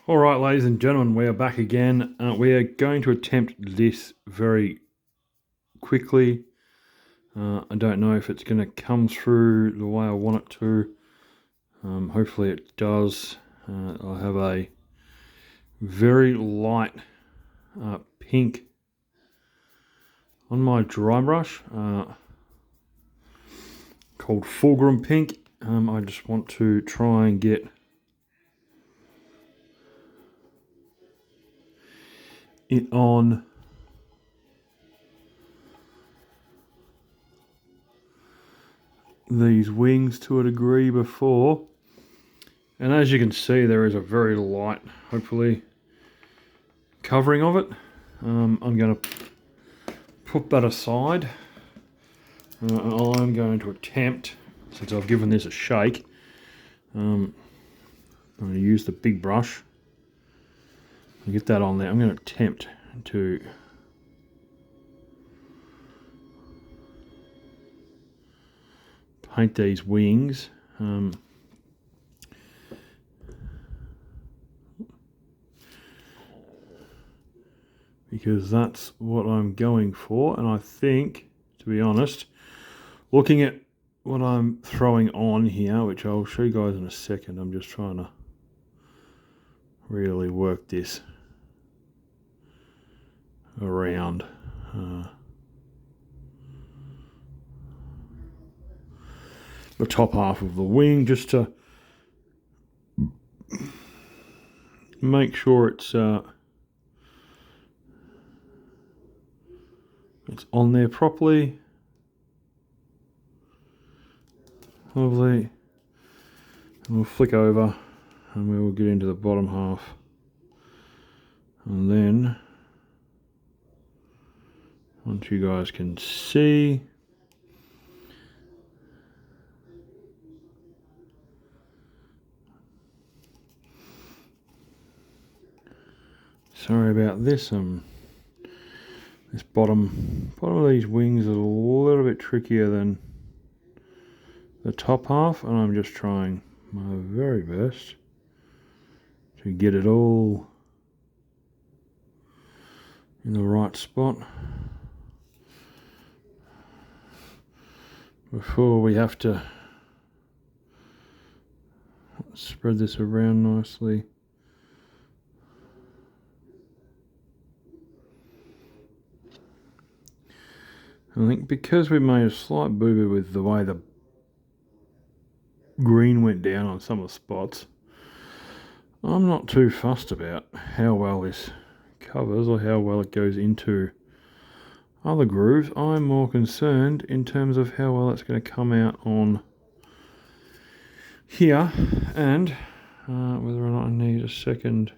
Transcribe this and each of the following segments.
Alright, ladies and gentlemen, we are back again. We are going to attempt this very quickly. I don't know if it's going to come through the way I want it to. Hopefully it does. I have a very light pink on my dry brush called Fulgrim Pink. I just want to try and get it on these wings to a degree before, and as you can see there is a very light, hopefully, covering of it. I'm going to put that aside. I'm going to attempt, since I've given this a shake, I'm going to use the big brush and get that on there. I'm going to attempt to paint these wings because that's what I'm going for. And I think, to be honest, looking at what I'm throwing on here, which I'll show you guys in a second, I'm just trying to really work this around the top half of the wing, just to make sure it's on there properly. Lovely. And we'll flick over and we will get into the bottom half, and then once you guys can see, sorry about this, this bottom of these wings is a little bit trickier than the top half, and I'm just trying my very best to get it all in the right spot before we have to spread this around nicely. I think because we made a slight boo-boo with the way the green went down on some of the spots, I'm not too fussed about how well this covers or how well it goes into other grooves. I'm more concerned in terms of how well it's going to come out on here, and whether or not I need a second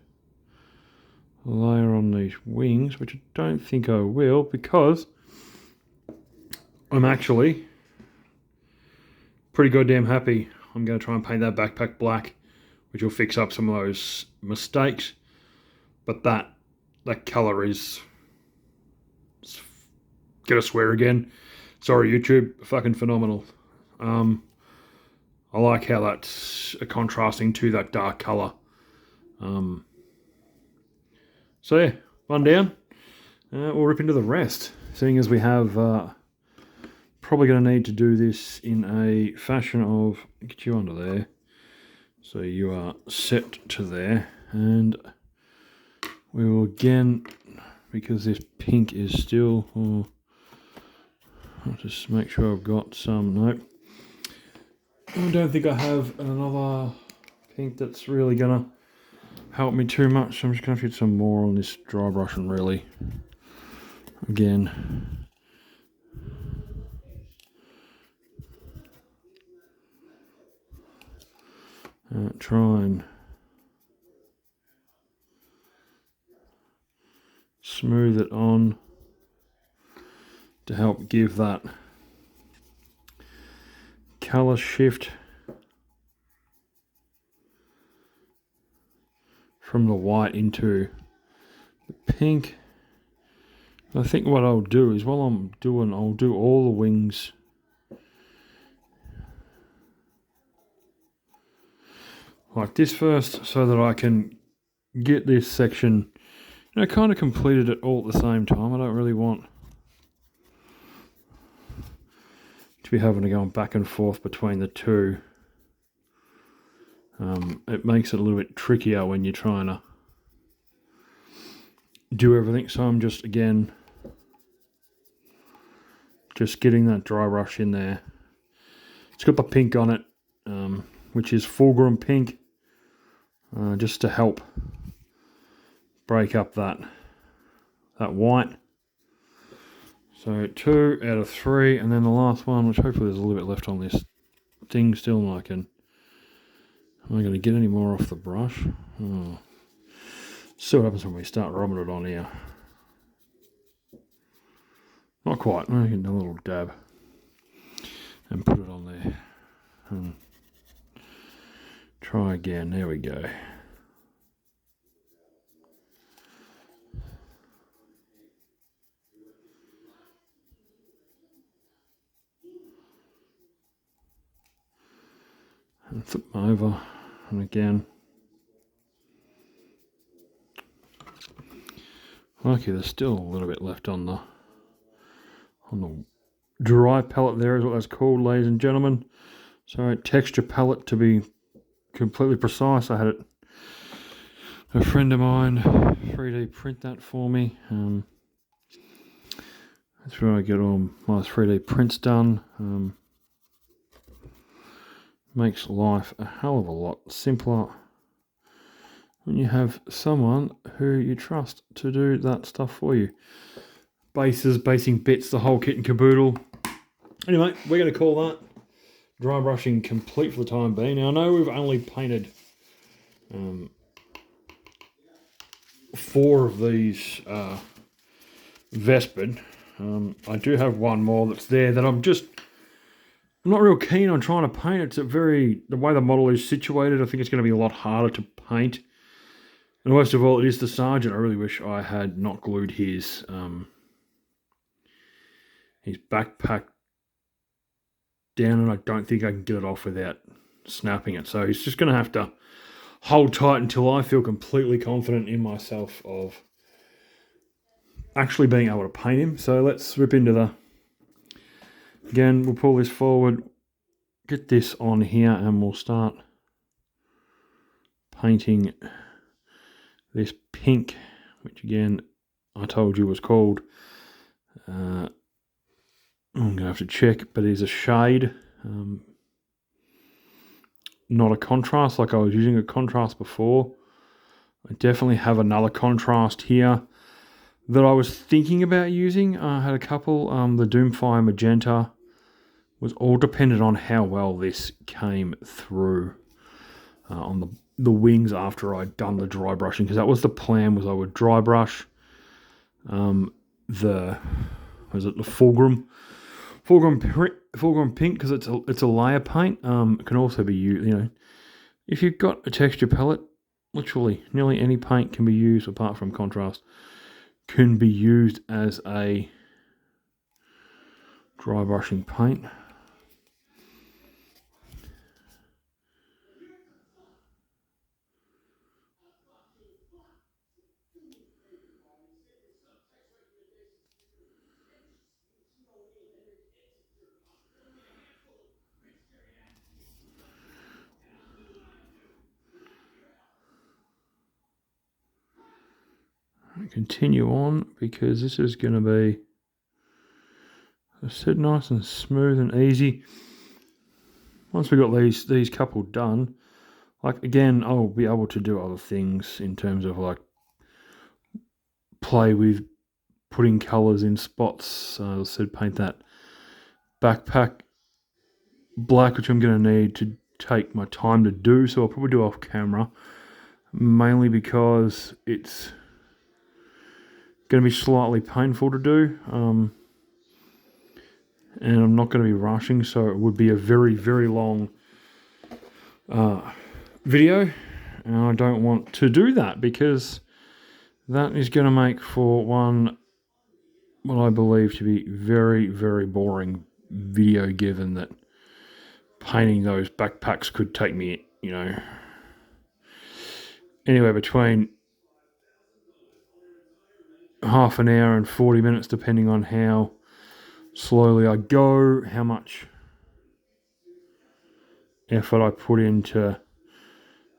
layer on these wings, which I don't think I will, because I'm actually pretty goddamn happy. I'm going to try and paint that backpack black, which will fix up some of those mistakes. But that colour is, gonna swear again, sorry YouTube, fucking phenomenal. I like how that's contrasting to that dark colour. So yeah, one down. We'll rip into the rest, seeing as we have probably going to need to do this in a fashion of, get you under there, so you are set to there, and we will again, because this pink is still, I'll just make sure I've got some. Nope, I don't think I have another pink that's really going to help me too much, so I'm just going to get some more on this dry brush and really, again, try and smooth it on to help give that colour shift from the white into the pink. I think what I'll do is, while I'm doing, I'll do all the wings like this first, so that I can get this section, kind of completed it all at the same time. I don't really want to be having to go back and forth between the two. It makes it a little bit trickier when you're trying to do everything. So I'm just, again, just getting that dry brush in there. It's got the pink on it, which is fulgrim pink, just to help break up that white. So 2 out of 3, and then the last one, which hopefully there's a little bit left on this thing still, and I can. Am I going to get any more off the brush? Oh. See what happens when we start rubbing it on here. Not quite. I'm going to get a little dab and put it on there. And try again. There we go. And flip them over, and again. Okay, there's still a little bit left on the dry palette there, is what that's called, ladies and gentlemen. So texture palette, to be completely precise. I had a friend of mine 3D print that for me. That's where I get all my 3D prints done. Makes life a hell of a lot simpler when you have someone who you trust to do that stuff for you. Bases, basing bits, the whole kit and caboodle. Anyway, we're going to call that dry brushing complete for the time being. Now, I know we've only painted 4 of these veapid. I do have one more that's there that I'm not real keen on trying to paint. It's the way the model is situated, I think it's going to be a lot harder to paint. And worst of all, it is the Sergeant. I really wish I had not glued his backpack down, and I don't think I can get it off without snapping it. So he's just going to have to hold tight until I feel completely confident in myself of actually being able to paint him. So let's rip into again, we'll pull this forward, get this on here, and we'll start painting this pink, which again, I told you was called, I'm going to have to check, but it is a shade, not a contrast like I was using a contrast before. I definitely have another contrast here that I was thinking about using. I had a couple. The Doomfire Magenta was all dependent on how well this came through on the wings after I'd done the dry brushing, because that was the plan, was I would dry brush the fulgrim pink, because it's a layer paint. It can also be used, if you've got a texture palette, literally nearly any paint can be used, apart from contrast, can be used as a dry brushing paint. Continue on, because this is going to be, I said, nice and smooth and easy. Once we got these couple done, like, again, I'll be able to do other things in terms of like play with putting colours in spots. I said paint that backpack black, which I'm going to need to take my time to do, so I'll probably do off camera, mainly because it's going to be slightly painful to do, and I'm not going to be rushing, so it would be a very, very long video, and I don't want to do that, because that is going to make for what I believe to be very, very boring video, given that painting those backpacks could take me, anywhere between half an hour and 40 minutes, depending on how slowly I go, how much effort I put into,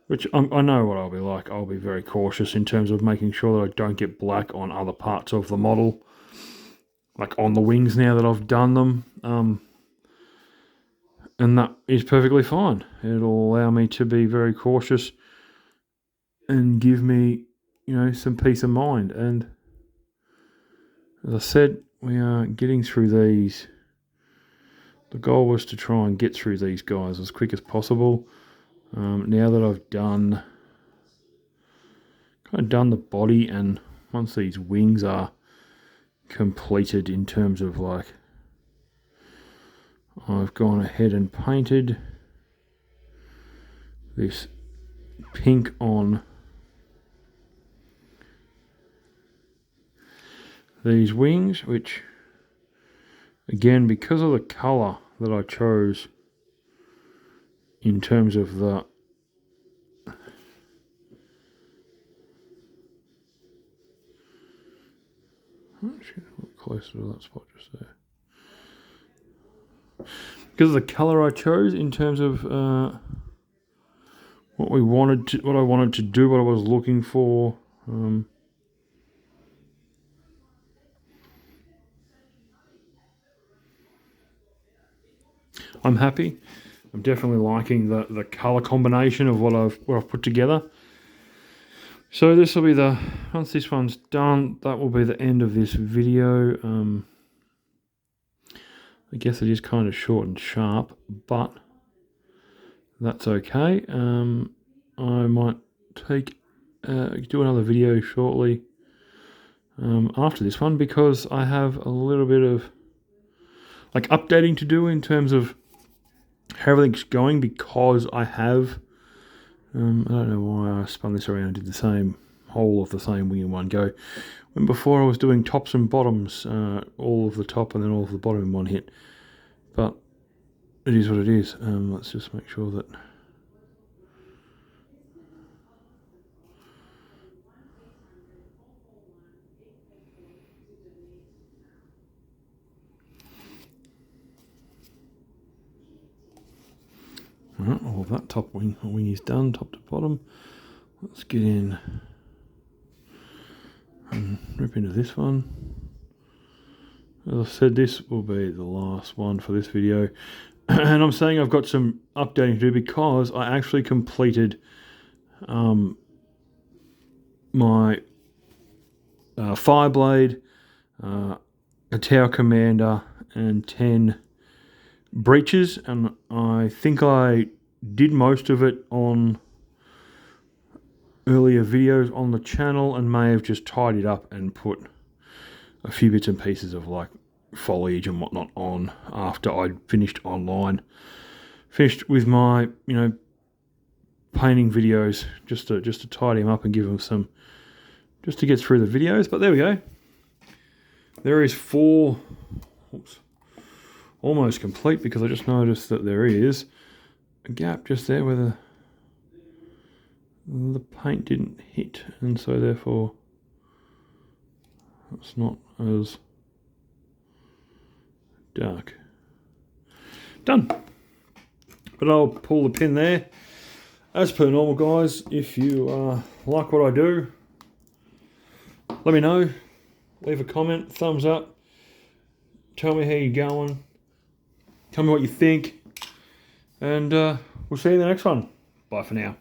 which I know what I'll be like. I'll be very cautious in terms of making sure that I don't get black on other parts of the model, like on the wings now that I've done them. And that is perfectly fine. It'll allow me to be very cautious and give me, you know, some peace of mind. And as I said, we are getting through these. The goal was to try and get through these guys as quick as possible. Now that I've done the body, and once these wings are completed in terms of like, I've gone ahead and painted this pink on these wings, which again, because of the colour that I chose in terms of the actually look closer to that spot just there. Because of the colour I chose in terms of what I wanted to do, what I was looking for. I'm happy. I'm definitely liking the colour combination of what I've put together. So this will be once this one's done, that will be the end of this video. I guess it is kind of short and sharp, but that's okay. I might do another video shortly after this one, because I have a little bit of like updating to do in terms of how everything's going, because I have I don't know why I spun this around and did the same whole of the same wing in one go, when before I was doing tops and bottoms, all of the top and then all of the bottom in one hit. But it is what it is. Let's just make sure that all of that top wing is done, top to bottom. Let's get in and rip into this one. As I said, this will be the last one for this video. And I'm saying I've got some updating to do because I actually completed my Fireblade, a Tower Commander, and 10 breaches, and I think I did most of it on earlier videos on the channel, and may have just tidied up and put a few bits and pieces of like foliage and whatnot on after I'd finished with my, you know, painting videos, just to tidy them up and give them some, just to get through the videos. But there we go. There is 4. Oops. Almost complete, because I just noticed that there is a gap just there where the paint didn't hit, and so therefore it's not as dark. Done. But I'll pull the pin there. As per normal, guys, if you like what I do, let me know. Leave a comment, thumbs up. Tell me how you're going. Tell me what you think. And we'll see you in the next one. Bye for now.